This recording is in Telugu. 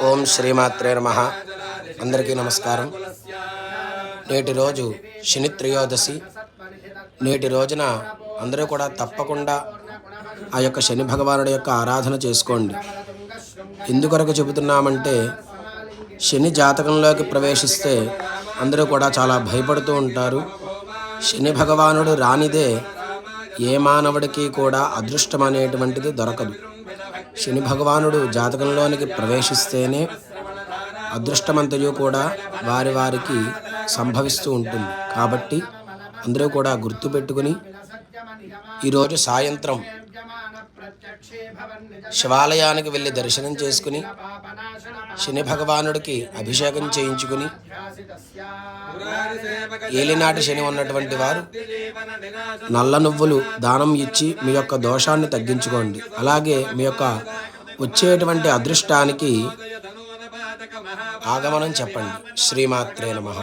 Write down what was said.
ఓం శ్రీమాత్రే నమః. అందరికీ నమస్కారం. నేటి రోజు శని త్రయోదశి. నేటి రోజున అందరూ కూడా తప్పకుండా ఆ యొక్క శని భగవానుడి యొక్క ఆరాధన చేసుకోండి. ఎందుకొరకు చెబుతున్నామంటే, శని జాతకంలోకి ప్రవేశిస్తే అందరూ కూడా చాలా భయపడుతూ ఉంటారు. శని భగవానుడు రానిదే ఏ మానవుడికి కూడా అదృష్టం అనేటువంటిది దొరకదు. శని భగవానుడు జాతకంలోనికి ప్రవేశిస్తేనే అదృష్టమంతయు కూడా వారికి సంభవిస్తూ ఉంటుంది. కాబట్టి అందరూ కూడా గుర్తుపెట్టుకుని ఈరోజు సాయంత్రం శివాలయానికి వెళ్ళి దర్శనం చేసుకుని శని భగవానుడికి అభిషేకం చేయించుకుని, ఏలినాటి శని ఉన్నటువంటి వారు నల్ల నువ్వులు దానం ఇచ్చి మీ యొక్క దోషాన్ని తగ్గించుకోండి. అలాగే మీ యొక్క వచ్చేటువంటి అదృష్టానికి ఆగమనం చెప్పండి. శ్రీమాత్రే నమః.